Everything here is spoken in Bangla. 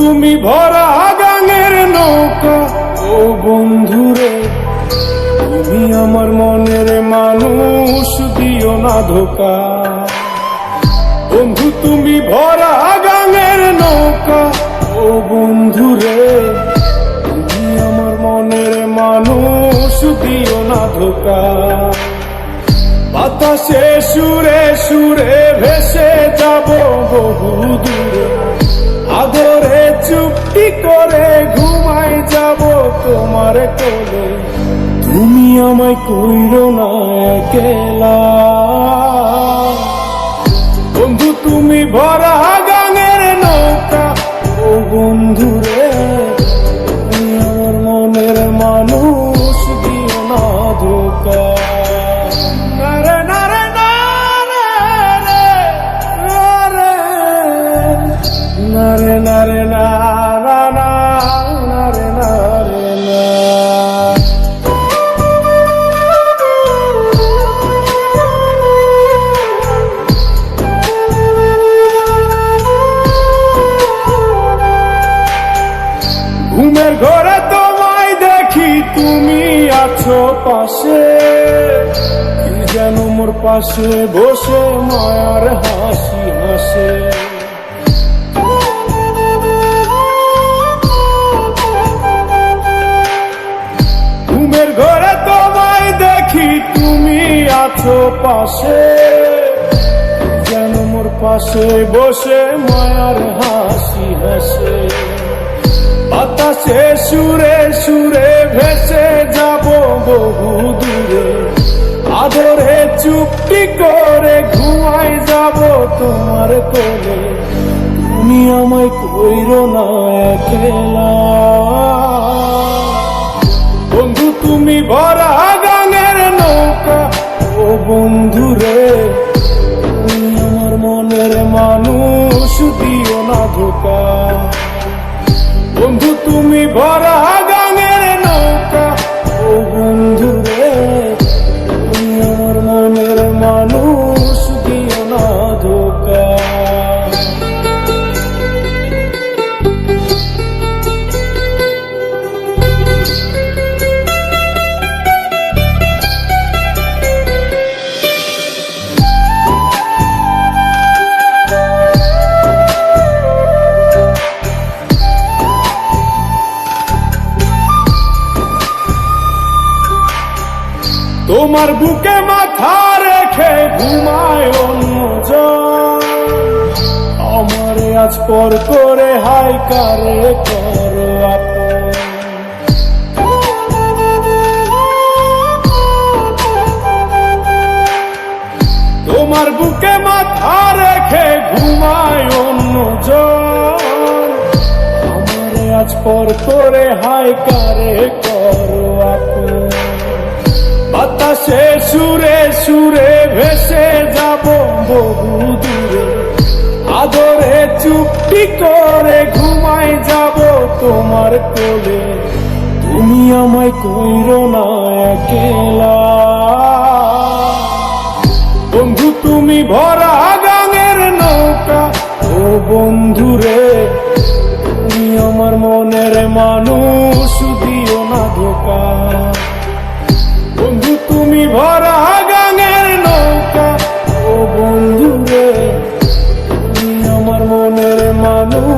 তুমি ভরা গাঙের নৌকা, ও বন্ধুরে তুমি আমার মনের মানুষ, দিও না ধোকা। বন্ধু তুমি ভরা গাঙের নৌকা, ও বন্ধুরে তুমি আমার মনের মানুষ, দিও না ধোকা। বাতাসে সুরে সুরে ভেসে যাব বহু দূরে, আদরে চুপটি করে ঘুমাই যাব তোমার কোলে। তুমি আমায় কইরো না একলা, বন্ধু তুমি ভরা গাঙের নৌকা, ও বন্ধুরে তুমি আমার মনের মানুষ, দিও না ধোকা। নারে নারে না না না নারে নারে না। ঘুমের ঘরে তোমায় দেখি, তুমি আছো পাশে, কি যেন মোর পাশে বসে মায়ার হাসি হাসে। ঘুমের ঘরে তোমায় দেখি, তুমি আছো পাশে, যেন মোর পাশে বসে মায়ার হাসি হাসে। বাতাসে সুরে সুরে ভেসে যাব বহু দূরে, আদরে চুপটি করে ঘুমাই যাব তোমার কোলে। তুমি আমায় কইরো না একলা, বন্ধু তুমি ভরা গাঙের নৌকা, ও বন্ধুরে তুমি আমার মনের মানুষ, দিও না ধোকা। বন্ধু তুমি ভরা গাঙের নৌকা, ও বন্ধুরে তুমি আমার মনের মানুষ, দিও না ধোকা। তোমার বুকে মাথা রেখে ঘুমায় অন্যজন, আমারে আজ পর করে হাই কারে করো আপন। তোমার বুকে মাথা রেখে ঘুমায় অন্যজন, আমারে আজ পর করে হাই কারে করো আপন। বাতাসে সুরে সুরে ভেসে যাব বহু দূরে, আদরে চুপটি করে ঘুমাই যাব তোমার কোলে। তুমি আমায় কইরো না একলা, বন্ধু তুমি ভরা গাঙের নৌকা, ও বন্ধুরে তুমি আমার মনের মানুষ, দিও না ধোকা। বন্ধু তুমি ভরা গাঙের নৌকা, ও বন্ধুরে তুমি আমার মনের মানুষ।